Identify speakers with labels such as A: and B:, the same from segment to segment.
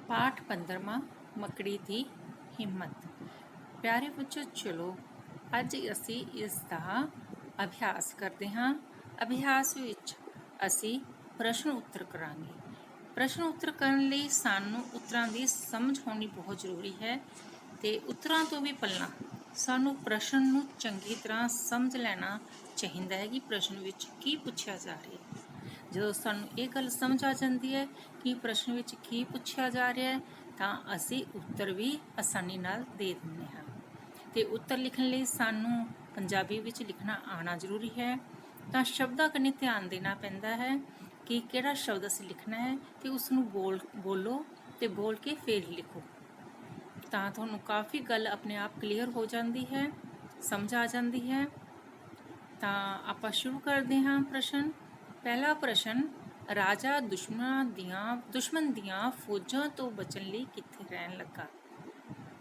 A: पाठ 15वां मकड़ी दी हिम्मत। प्यारे बच्चों, चलो ਅੱਜ ਅਸੀਂ ਇਸ ਦਾ ਅਭਿਆਸ ਕਰਦੇ ਹਾਂ। ਅਭਿਆਸ ਵਿੱਚ ਅਸੀਂ ਪ੍ਰਸ਼ਨ ਉੱਤਰ ਕਰਾਂਗੇ। ਪ੍ਰਸ਼ਨ ਉੱਤਰ ਕਰਨ ਲਈ ਸਾਨੂੰ ਉੱਤਰਾਂ ਦੀ ਸਮਝ ਹੋਣੀ ਬਹੁਤ ਜ਼ਰੂਰੀ ਹੈ ਤੇ ਉੱਤਰਾਂ ਤੋਂ ਵੀ ਪਹਿਲਾਂ ਸਾਨੂੰ ਪ੍ਰਸ਼ਨ ਨੂੰ ਚੰਗੀ ਤਰ੍ਹਾਂ ਸਮਝ ਲੈਣਾ ਚਾਹੀਦਾ ਹੈ ਕਿ ਪ੍ਰਸ਼ਨ ਵਿੱਚ ਕੀ ਪੁੱਛਿਆ ਜਾ ਰਿਹਾ ਹੈ। ਜਦੋਂ ਸਾਨੂੰ ਇਹ ਗੱਲ ਸਮਝ ਆ ਜਾਂਦੀ ਹੈ ਕਿ ਪ੍ਰਸ਼ਨ ਵਿੱਚ ਕੀ ਪੁੱਛਿਆ ਜਾ ਰਿਹਾ ਹੈ ਤਾਂ ਅਸੀਂ ਉੱਤਰ ਵੀ ਆਸਾਨੀ ਨਾਲ ਦੇ ਦਿੰਦੇ ਹਾਂ। ਤੇ ਉੱਤਰ ਲਿਖਣ ਲਈ ਸਾਨੂੰ ਪੰਜਾਬੀ ਵਿੱਚ ਲਿਖਣਾ ਆਉਣਾ ਜ਼ਰੂਰੀ ਹੈ। ਤਾਂ ਸ਼ਬਦਾਂ ਕਨੀ ਧਿਆਨ ਦੇਣਾ ਪੈਂਦਾ ਹੈ ਕਿ ਕਿਹੜਾ ਸ਼ਬਦ ਅਸੀਂ ਲਿਖਣਾ ਹੈ ਤੇ ਉਸ ਨੂੰ ਬੋਲੋ ਤੇ ਬੋਲ ਕੇ ਫੇਰ ਲਿਖੋ। ਤਾਂ ਤੁਹਾਨੂੰ ਕਾਫੀ ਗੱਲ ਆਪਣੇ ਆਪ ਕਲੀਅਰ ਹੋ ਜਾਂਦੀ ਹੈ, ਸਮਝ ਆ ਜਾਂਦੀ ਹੈ। ਤਾਂ ਆਪਾਂ ਸ਼ੁਰੂ ਕਰਦੇ ਹਾਂ ਪ੍ਰਸ਼ਨ। ਪਹਿਲਾ ਪ੍ਰਸ਼ਨ, ਰਾਜਾ ਦੁਸ਼ਮਣ ਦੀਆਂ ਫੌਜਾਂ ਤੋਂ ਬਚਣ ਲਈ ਕਿੱਥੇ ਰਹਿਣ ਲੱਗਾ?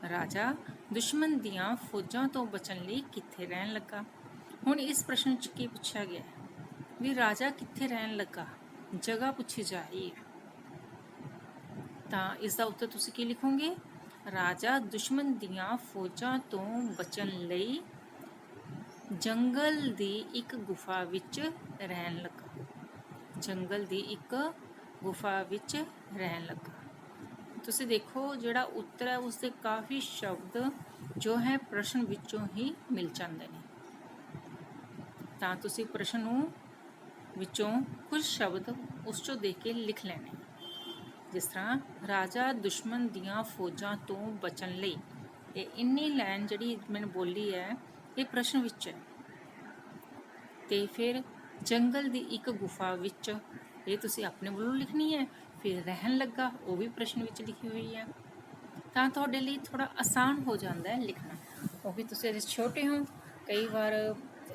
A: ਰਾਜਾ ਦੁਸ਼ਮਣ ਦੀਆਂ ਫੌਜਾਂ ਤੋਂ ਬਚਣ ਲਈ ਕਿੱਥੇ ਰਹਿਣ ਲੱਗਾ? ਹੁਣ ਇਸ ਪ੍ਰਸ਼ਨ ਵਿੱਚ ਕੀ ਪੁੱਛਿਆ ਗਿਆ ਹੈ ਵੀ ਰਾਜਾ ਕਿੱਥੇ ਰਹਿਣ ਲੱਗਾ? ਜਗ੍ਹਾ ਪੁੱਛੀ ਜਾ ਰਹੀ ਹੈ। ਤਾਂ ਇਸ ਦਾ ਉੱਤਰ ਤੁਸੀਂ ਕੀ ਲਿਖੋਗੇ? ਰਾਜਾ ਦੁਸ਼ਮਣ ਦੀਆਂ ਫੌਜਾਂ ਤੋਂ ਬਚਣ ਲਈ ਜੰਗਲ ਦੀ ਇੱਕ ਗੁਫਾ ਵਿੱਚ ਰਹਿਣ ਲੱਗਾ। ਜੰਗਲ ਦੀ ਇੱਕ ਗੁਫਾ ਵਿੱਚ ਰਹਿਣ ਲੱਗਾ। ਤੁਸੀਂ ਦੇਖੋ ਜਿਹੜਾ ਉੱਤਰ ਹੈ ਉਸਦੇ ਕਾਫੀ ਸ਼ਬਦ ਜੋ ਹੈ ਪ੍ਰਸ਼ਨ ਵਿੱਚੋਂ ਹੀ ਮਿਲ ਜਾਂਦੇ ਨੇ। ਤਾਂ ਤੁਸੀਂ ਪ੍ਰਸ਼ਨ ਨੂੰ ਵਿੱਚੋਂ ਕੁਝ ਸ਼ਬਦ ਉਸ ਚੋਂ ਦੇਖ ਕੇ ਲਿਖ ਲੈਣੇ। ਜਿਸ ਤਰ੍ਹਾਂ ਰਾਜਾ ਦੁਸ਼ਮਣ ਦੀਆਂ ਫੌਜਾਂ ਤੋਂ ਬਚਣ ਲਈ, ਇਹ ਇੰਨੀ ਲਾਈਨ ਜਿਹੜੀ ਮੈਨੂੰ ਬੋਲੀ ਹੈ ਇਹ ਪ੍ਰਸ਼ਨ ਵਿੱਚ ਹੈ। ਤੇ ਫਿਰ ਜੰਗਲ ਦੀ ਇੱਕ ਗੁਫਾ ਵਿੱਚ, ਇਹ ਤੁਸੀਂ ਆਪਣੇ ਵੱਲੋਂ ਲਿਖਣੀ ਹੈ। ਫਿਰ ਰਹਿਣ ਲੱਗਾ, ਉਹ ਵੀ ਪ੍ਰਸ਼ਨ ਵਿੱਚ ਲਿਖੀ ਹੋਈ ਹੈ। ਤਾਂ ਤੁਹਾਡੇ ਲਈ ਥੋੜਾ ਆਸਾਨ ਹੋ ਜਾਂਦਾ ਹੈ ਲਿਖਣਾ। ਉਹ ਵੀ ਤੁਸੀਂ ਅਜੇ ਛੋਟੇ ਹੋ, ਕਈ ਵਾਰ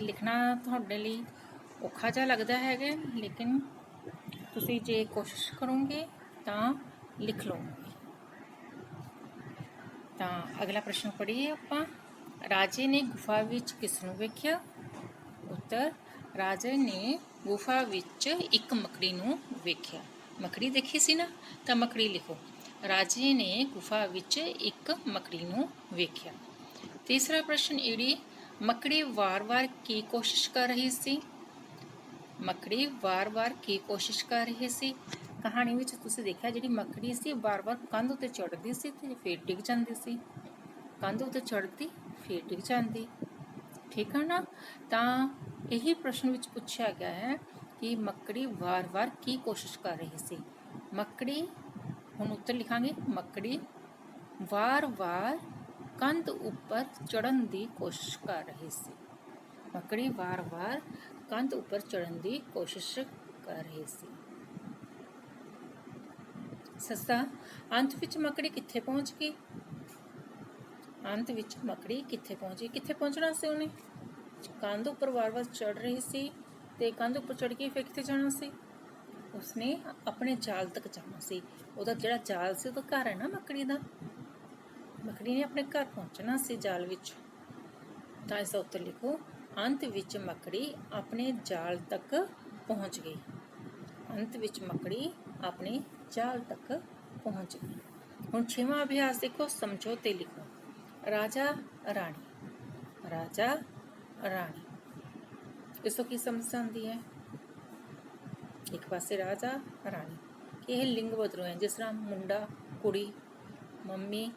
A: ਲਿਖਣਾ ਤੁਹਾਡੇ ਲਈ ਔਖਾ ਜਿਹਾ ਲੱਗਦਾ ਹੈਗਾ, ਲੇਕਿਨ ਤੁਸੀਂ ਜੇ ਕੋਸ਼ਿਸ਼ ਕਰੋਗੇ ਤਾਂ ਲਿਖ ਲਓਗੇ। ਤਾਂ ਅਗਲਾ ਪ੍ਰਸ਼ਨ ਪੜ੍ਹੀਏ ਆਪਾਂ। ਰਾਜੇ ਨੇ ਗੁਫਾ ਵਿੱਚ ਕਿਸ ਨੂੰ ਵੇਖਿਆ? ਉੱਤਰ, ਰਾਜੇ ਨੇ ਗੁਫਾ ਵਿੱਚ ਇੱਕ ਮੱਕੜੀ ਨੂੰ ਵੇਖਿਆ। ਮੱਕੜੀ ਦੇਖੀ ਸੀ ਨਾ, ਤਾਂ ਮੱਕੜੀ ਲਿਖੋ। ਰਾਜੇ ਨੇ ਗੁਫਾ ਵਿੱਚ ਇੱਕ ਮੱਕੜੀ ਨੂੰ ਵੇਖਿਆ। ਤੀਸਰਾ ਪ੍ਰਸ਼ਨ, ਜਿਹੜੀ ਮੱਕੜੀ ਵਾਰ-ਵਾਰ ਕੀ ਕੋਸ਼ਿਸ਼ ਕਰ ਰਹੀ ਸੀ? ਮੱਕੜੀ ਵਾਰ-ਵਾਰ ਕੀ ਕੋਸ਼ਿਸ਼ ਕਰ ਰਹੀ ਸੀ? ਕਹਾਣੀ ਵਿੱਚ ਤੁਸੀਂ ਦੇਖਿਆ ਜਿਹੜੀ ਮੱਕੜੀ ਸੀ ਵਾਰ-ਵਾਰ ਕੰਧ ਉੱਤੇ ਚੜ੍ਹਦੀ ਸੀ ਤੇ ਫੇਰ ਡਿੱਗ ਜਾਂਦੀ ਸੀ। ਕੰਧ ਉੱਤੇ ਚੜ੍ਹਦੀ ਫੇਰ ਡਿੱਗ ਜਾਂਦੀ, ਠੀਕ ਹੈ ਨਾ? ਤਾਂ ਇਹੀ ਪ੍ਰਸ਼ਨ ਵਿੱਚ ਪੁੱਛਿਆ ਗਿਆ ਹੈ ਕਿ ਮੱਕੜੀ ਵਾਰ-ਵਾਰ ਕੀ ਕੋਸ਼ਿਸ਼ ਕਰ ਰਹੀ ਸੀ। ਮੱਕੜੀ, ਹੁਣ ਉੱਤਰ ਲਿਖਾਂਗੇ, ਮੱਕੜੀ ਵਾਰ-ਵਾਰ ਕੰਧ ਉੱਪਰ ਚੜ੍ਹਨ ਦੀ ਕੋਸ਼ਿਸ਼ ਕਰ ਰਹੀ ਸੀ। ਮੱਕੜੀ ਵਾਰ-ਵਾਰ ਕੰਧ ਉੱਪਰ ਚੜ੍ਹਨ ਦੀ ਕੋਸ਼ਿਸ਼ ਕਰ ਰਹੀ ਸੀ। ਸੱਸਾ, ਅੰਤ ਵਿੱਚ ਮੱਕੜੀ ਕਿੱਥੇ ਪਹੁੰਚ ਗਈ? ਅੰਤ ਵਿੱਚ ਮੱਕੜੀ ਕਿੱਥੇ ਪਹੁੰਚੀ? ਕਿੱਥੇ ਪਹੁੰਚਣਾ ਸੀ ਉਹਨੇ? ਕੰਧ ਉੱਪਰ ਵਾਰ-ਵਾਰ ਚੜ੍ਹ ਰਹੀ ਸੀ ਤੇ ਕੰਧ ਉੱਪਰ ਚੜ੍ਹ ਕੇ ਫਿਰ ਕਿੱਥੇ ਜਾਣਾ ਸੀ? ਉਸਨੇ ਆਪਣੇ ਜਾਲ ਤੱਕ ਜਾਣਾ ਸੀ। ਉਹਦਾ ਜਿਹੜਾ ਜਾਲ ਸੀ ਉਹਦਾ ਘਰ ਹੈ ਨਾ ਮੱਕੜੀ ਦਾ। ਮੱਕੜੀ ਨੇ ਆਪਣੇ ਘਰ ਪਹੁੰਚਣਾ ਸੀ ਜਾਲ ਵਿੱਚ। ਤਾਂ ਇਸ ਦਾ ਉੱਤਰ ਲਿਖੋ, ਅੰਤ ਵਿੱਚ ਮੱਕੜੀ ਆਪਣੇ ਜਾਲ ਤੱਕ ਪਹੁੰਚ ਗਈ। ਅੰਤ ਵਿੱਚ ਮੱਕੜੀ ਆਪਣੇ ਜਾਲ ਤੱਕ ਪਹੁੰਚ ਗਈ। ਹੁਣ 6ਵਾਂ ਅਭਿਆਸ ਦੇਖੋ, ਸਮਝੋ ਤੇ ਲਿਖੋ। ਰਾਜਾ ਰਾਣੀ। ਰਾਜਾ ਰਾਣੀ, ਇਸ ਤੋਂ ਕੀ ਸਮਝ ਆਉਂਦੀ ਹੈ? ਇੱਕ ਪਾਸੇ ਰਾਜਾ ਰਾਣੀ, ਇਹ ਲਿੰਗ ਬਦਲੂ ਹੈ, ਜਿਸ ਤਰ੍ਹਾਂ ਮੁੰਡਾ ਕੁੜੀ, ਮੰਮੀ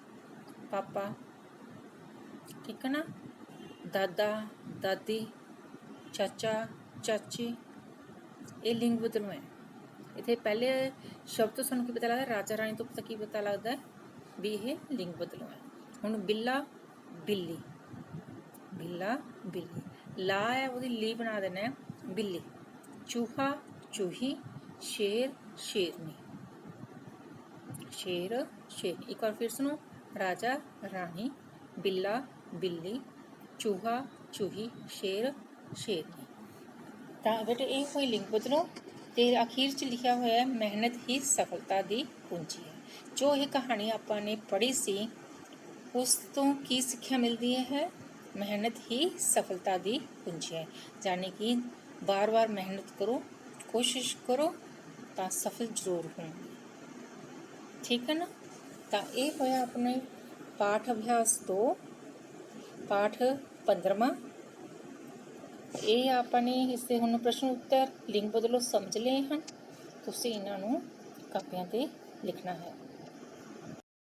A: ਪਾਪਾ, ਠੀਕ ਹੈ ਨਾ? ਦਾਦਾ ਦਾਦੀ, ਚਾਚਾ ਚਾਚੀ, ਇਹ ਲਿੰਗ ਬਦਲੂ ਹੈ। ਇੱਥੇ ਪਹਿਲੇ ਸ਼ਬਦ ਤੋਂ ਸਾਨੂੰ ਕੀ ਪਤਾ ਲੱਗਦਾ? ਰਾਜਾ ਰਾਣੀ ਤੋਂ ਕੀ ਪਤਾ ਲੱਗਦਾ ਹੈ ਵੀ ਇਹ ਲਿੰਗ ਬਦਲੂ ਹੈ। ਹੁਣ ਬਿੱਲਾ ਬਿੱਲੀ, ਬਿੱਲਾ ਬਿੱਲੀ, ਲਾ ਹੈ ਉਹਦੀ ਲੀ ਬਣਾ ਦੇਣਾ ਹੈ ਬਿੱਲੀ। ਚੂਹਾ ਚੂਹੀ, ਸ਼ੇਰ ਸ਼ੇਰਨੀ, ਸ਼ੇਰ ਸ਼ੇਰਨੀ। ਇੱਕ ਵਾਰ ਫਿਰ ਸੁਣੋ, ਰਾਜਾ ਰਾਣੀ, ਬਿੱਲਾ ਬਿੱਲੀ, ਚੂਹਾ ਚੂਹੀ, ਸ਼ੇਰ ਸ਼ੇਰਨੀ। ਤਾਂ ਬੇਟੇ ਇਹ ਹੋਈ ਲਿੰਗ ਬਦਲੋ। ਤੇ ਅਖੀਰ 'ਚ ਲਿਖਿਆ ਹੋਇਆ ਹੈ, ਮਿਹਨਤ ਹੀ ਸਫਲਤਾ ਦੀ ਕੁੰਜੀ ਹੈ। ਜੋ ਇਹ ਕਹਾਣੀ ਆਪਾਂ ਨੇ ਪੜ੍ਹੀ ਸੀ ਉਸ ਤੋਂ ਕੀ ਸਿੱਖਿਆ ਮਿਲਦੀ ਹੈ? ਮਿਹਨਤ ਹੀ ਸਫਲਤਾ ਦੀ ਕੁੰਜੀ ਹੈ। ਯਾਨੀ ਕਿ ਬਾਰ-ਬਾਰ ਮਿਹਨਤ ਕਰੋ, ਕੋਸ਼ਿਸ਼ ਕਰੋ ਤਾਂ ਸਫਲ ਜ਼ਰੂਰ ਹੋਣਗੇ, ਠੀਕ ਹੈ ਨਾ? ਤਾਂ ਇਹ ਹੋਇਆ ਆਪਣੇ ਪਾਠ ਅਭਿਆਸ 2 ਪਾਠ 15ਵਾਂ। ਇਹ ਆਪਣੇ ਹਿੱਸੇ ਹੁਣ ਪ੍ਰਸ਼ਨ ਉੱਤਰ ਲਿੰਗ ਬਦਲੋ ਸਮਝ ਲਏ ਹਨ। ਤੁਸੀਂ ਇਹਨਾਂ ਨੂੰ ਕਾਪੀਆਂ 'ਤੇ ਲਿਖਣਾ ਹੈ।